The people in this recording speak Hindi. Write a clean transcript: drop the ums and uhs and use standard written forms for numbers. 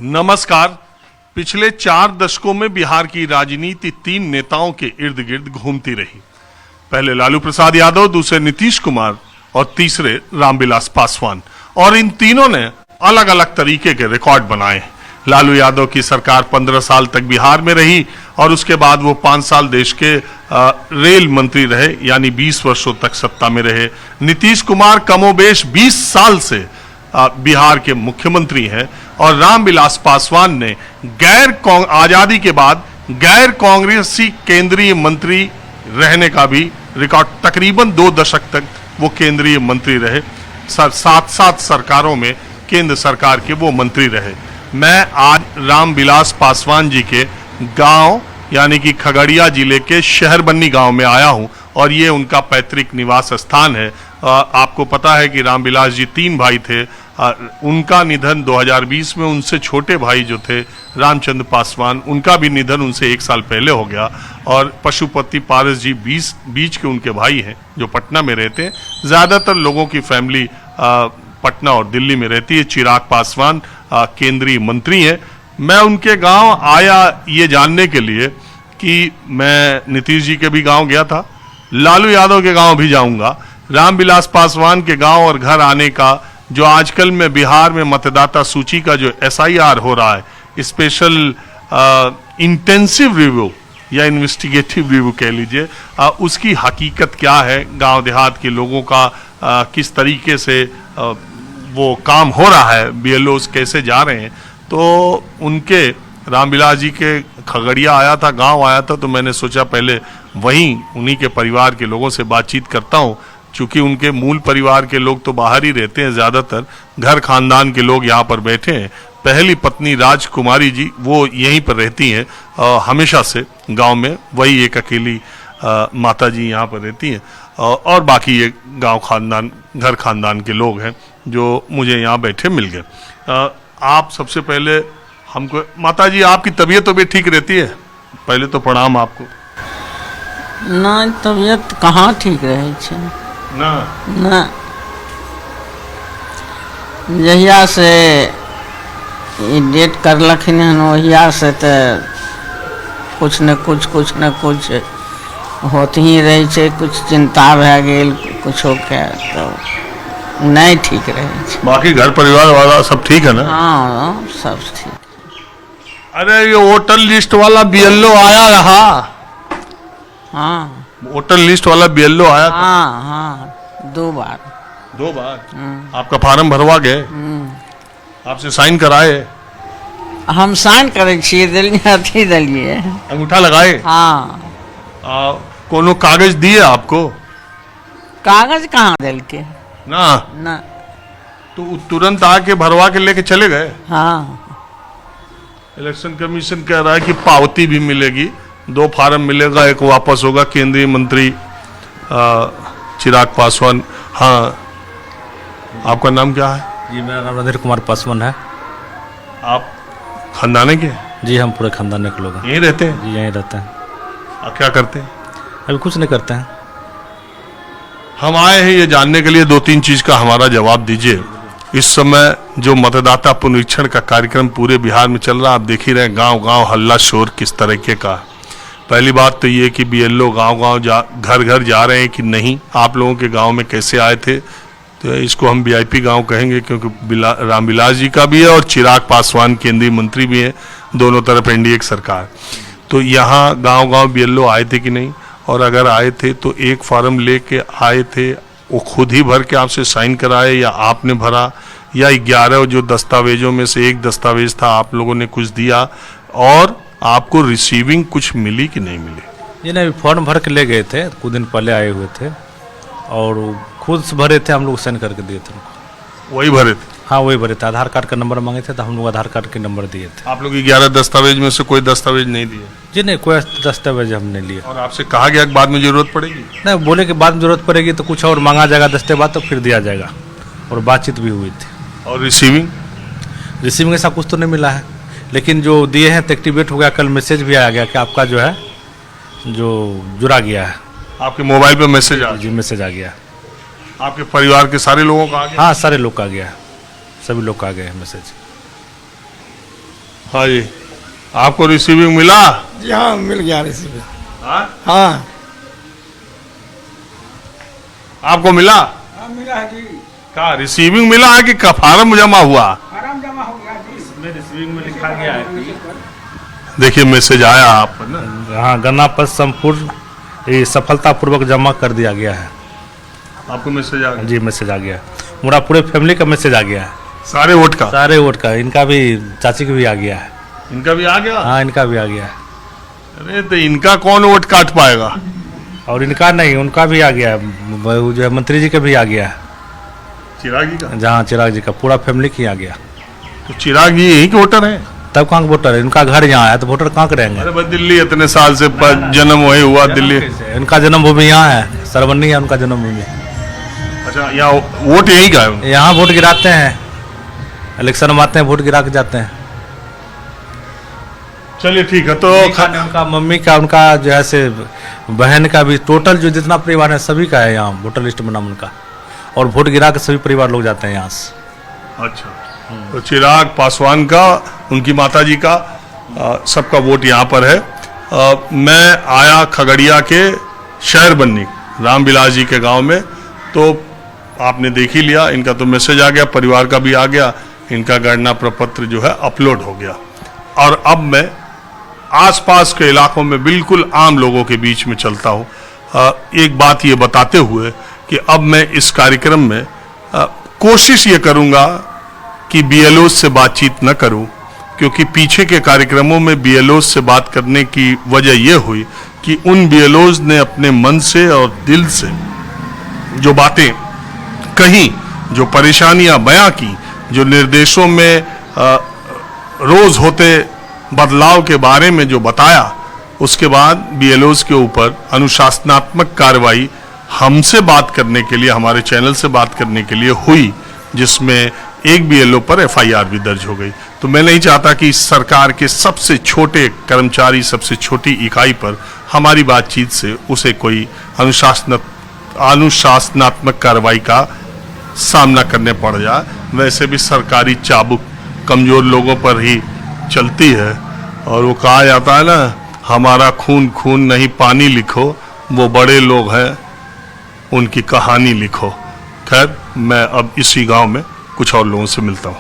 नमस्कार। पिछले 4 दशकों में बिहार की राजनीति 3 नेताओं के इर्द गिर्द घूमती रही। पहले लालू प्रसाद यादव, दूसरे नीतीश कुमार और तीसरे रामविलास पासवान। और इन तीनों ने अलग अलग तरीके के रिकॉर्ड बनाए। लालू यादव की सरकार 15 साल तक बिहार में रही और उसके बाद वो 5 साल देश के रेल मंत्री रहे, यानी 20 वर्षों तक सत्ता में रहे। नीतीश कुमार कमोबेश 20 साल से बिहार के मुख्यमंत्री हैं और रामविलास पासवान ने आजादी के बाद गैर कांग्रेसी केंद्रीय मंत्री रहने का भी रिकॉर्ड, तकरीबन 2 दशक तक वो केंद्रीय मंत्री रहे। 7 सरकारों में केंद्र सरकार के वो मंत्री रहे। मैं आज रामविलास पासवान जी के गांव यानी कि खगड़िया जिले के शहरबन्नी गांव में आया हूं और ये उनका पैतृक निवास स्थान है। आपको पता है कि रामविलास जी 3 भाई थे। उनका निधन 2020 में, उनसे छोटे भाई जो थे रामचंद्र पासवान, उनका भी निधन उनसे 1 साल पहले हो गया। और पशुपति पारस जी बीच के उनके भाई हैं जो पटना में रहते हैं। ज़्यादातर लोगों की फैमिली पटना और दिल्ली में रहती है। चिराग पासवान केंद्रीय मंत्री हैं। मैं उनके गांव आया ये जानने के लिए कि मैं नीतीश जी के भी गांव गया था, लालू यादव के गांव भी जाऊंगा। रामविलास पासवान के गांव और घर आने का जो आजकल में बिहार में मतदाता सूची का जो SIR हो रहा है, स्पेशल इंटेंसिव रिव्यू या इन्वेस्टिगेटिव रिव्यू कह लीजिए, उसकी हकीकत क्या है, गांव देहात के लोगों का किस तरीके से वो काम हो रहा है, BLOs कैसे जा रहे हैं, तो उनके रामविलास जी के खगड़िया आया था, गांव आया था, तो मैंने सोचा पहले वहीं उन्हीं के परिवार के लोगों से बातचीत करता हूं। चूंकि उनके मूल परिवार के लोग तो बाहर ही रहते हैं, ज़्यादातर घर खानदान के लोग यहाँ पर बैठे हैं। पहली पत्नी राजकुमारी जी वो यहीं पर रहती हैं हमेशा से गांव में, वही एक अकेली माता जी यहाँ पर रहती हैं और बाकी ये गांव खानदान, घर खानदान के लोग हैं जो मुझे यहाँ बैठे मिल गए। आप सबसे पहले हमको, माता जी आपकी तबीयत ठीक रहती है? पहले तो प्रणाम आपको। ना तबीयत कहाँ ठीक रहे छे ना जहिया से डेट करलखिन हन ओहिया से तो कुछ न कुछ होत ही रहे छे। कुछ चिंता भए गेल कुछो के, तो नहीं ठीक रहे छे। बाकी घर परिवार वाला सब ठीक है ना? हाँ सब ठीक। अरे ये वोटर लिस्ट वाला BLO आया रहा? हाँ वोटर लिस्ट वाला BLO आया था? हाँ 2 बार। 2 बार? आपका फार्म भरवा गए? आपसे साइन कराए? हम साइन करे छिए, दिलिए अंगूठा लगाए? हाँ। कोनो कागज दिए आपको? कागज कहाँ दिल के ना। तो तुरंत आके भरवा के लेके चले गए? हाँ। इलेक्शन कमीशन कह रहा है कि पावती भी मिलेगी, 2 फार्म मिलेगा, एक वापस होगा। केंद्रीय मंत्री चिराग पासवान। हाँ, आपका नाम क्या है? जी मेरा नाम रणधीर कुमार पासवान है। आप खानदाने के? जी हम पूरे खानदान के लोग हैं। यहीं रहते हैं? जी यहीं रहते हैं। आप क्या करते हैं? अभी कुछ नहीं करते हैं। हम आए हैं ये जानने के लिए, 2-3 चीज का हमारा जवाब दीजिए। इस समय जो मतदाता पुनरीक्षण का कार्यक्रम पूरे बिहार में चल रहा है, आप देख ही रहे हैं गांव गांव हल्ला शोर किस तरीके का। पहली बात तो ये कि BLO गांव गांव घर घर जा रहे हैं कि नहीं। आप लोगों के गांव में कैसे आए थे? तो इसको हम VIP गांव कहेंगे, क्योंकि रामविलास जी का भी है और चिराग पासवान केंद्रीय मंत्री भी हैं, दोनों तरफ NDA की सरकार। तो यहाँ गांव गांव BLO आए थे कि नहीं? और अगर आए थे तो एक फार्म लेके आए थे, वो खुद ही भर के आपसे साइन कराए या आपने भरा, या 11 जो दस्तावेजों में से एक दस्तावेज था आप लोगों ने कुछ दिया? और आपको रिसीविंग कुछ मिली कि नहीं मिली? जी नहीं, फॉर्म भर के ले गए थे, कुछ दिन पहले आए हुए थे और खुद से भरे थे, हम लोग साइन करके दिए थे उनको। वही भरे थे? हाँ वही भरे थे। आधार कार्ड का नंबर मांगे थे तो हम लोग आधार कार्ड के नंबर दिए थे। आप लोग 11 दस्तावेज में से कोई दस्तावेज नहीं दिए? जी नहीं, कोई दस्तावेज हमने लिए। और आपसे कहा गया कि बाद में जरूरत पड़ेगी? नहीं, बोले कि बाद में जरूरत पड़ेगी तो कुछ और मांगा जाएगा दस्तावेज, तो फिर दिया जाएगा। और बातचीत भी हुई थी। और रिसीविंग ऐसा कुछ तो नहीं मिला है, लेकिन जो दिए हैं तो एक्टिवेट हो गया। कल मैसेज भी आ गया कि आपका जो है जो जुड़ा गया है। आपके मोबाइल पे मैसेज आ? जी मैसेज आ गया। आपके परिवार के सारे लोगों का आ गया? हाँ सारे लोग का आ गया, सभी लोग का आ गया है मैसेज। हाँ जी, आपको रिसीविंग मिला? जी हाँ, मिल गया रिसीवर। हाँ? हाँ आपको मिला? हाँ मिला है जी। कहा रिसीविंग मिला है कि फार्म जमा हुआ? आराम जमा हो गया जी। इसमें रिसीविंग में लिखा गया है कि देखिए मैसेज आया आप पर ना। हाँ, गन्ना पत्र संपूर्ण ये सफलतापूर्वक जमा कर दिया गया है। आपको मैसेज आ गया? जी, मैसेज आ गया। मेरा पूरे फैमिली का मैसेज आ गया है, सारे वोट का? सारे वोट का। इनका भी, चाची का भी आ गया है। इनका भी आ गया? हाँ, इनका भी आ गया है। अरे तो इनका कौन वोट काट पाएगा? और इनका नहीं, उनका भी आ गया है। वो जो है मंत्री जी का भी आ गया है। चिरागी का? जहाँ चिराग जी का पूरा फैमिली की आ गया। तो चिराग जी यही के वोटर है? तब कहाँ के वोटर है? इनका घर यहाँ है तो वोटर कहाँ के रहेंगे? अरे भाई दिल्ली इतने साल से जन्म वही हुआ दिल्ली। इनका जन्मभूमि यहाँ है, सरवनी है उनका जन्मभूमि। अच्छा, यहाँ वोट यही का है? यहाँ वोट गिराते हैं, इलेक्शन में आते हैं, वोट गिरा के जाते हैं। चलिए ठीक है। तो उनका मम्मी का, उनका जो है से बहन का भी, टोटल जो जितना परिवार है सभी का है यहाँ वोटर लिस्ट में नाम उनका। और वोट गिरा के सभी परिवार लोग जाते हैं यहाँ से। अच्छा, तो चिराग पासवान का, उनकी माताजी का, सबका वोट यहाँ पर है। मैं आया खगड़िया के शहर बन्नी रामविलास जी के गांव में, तो आपने देख ही लिया, इनका तो मैसेज आ गया, परिवार का भी आ गया, इनका गणना प्रपत्र जो है अपलोड हो गया। और अब मैं आसपास के इलाकों में बिल्कुल आम लोगों के बीच में चलता हूँ, एक बात ये बताते हुए कि अब मैं इस कार्यक्रम में कोशिश ये करूँगा कि BLO से बातचीत न करूं, क्योंकि पीछे के कार्यक्रमों में BLO से बात करने की वजह यह हुई कि उन BLOs ने अपने मन से और दिल से जो बातें कही, जो परेशानियां बयां की, जो निर्देशों में रोज होते बदलाव के बारे में जो बताया, उसके बाद BLOs के ऊपर अनुशासनात्मक कार्रवाई हमसे बात करने के लिए, हमारे चैनल से बात करने के लिए हुई, जिसमें एक BLO पर FIR भी दर्ज हो गई। तो मैं नहीं चाहता कि सरकार के सबसे छोटे कर्मचारी, सबसे छोटी इकाई पर हमारी बातचीत से उसे कोई अनुशासनात्मक कार्रवाई का सामना करने पड़ जाए। वैसे भी सरकारी चाबुक कमजोर लोगों पर ही चलती है, और वो कहा जाता है ना, हमारा खून खून नहीं पानी लिखो, वो बड़े लोग हैं उनकी कहानी लिखो। खैर, मैं अब इसी गांव में कुछ और लोगों से मिलता हूँ।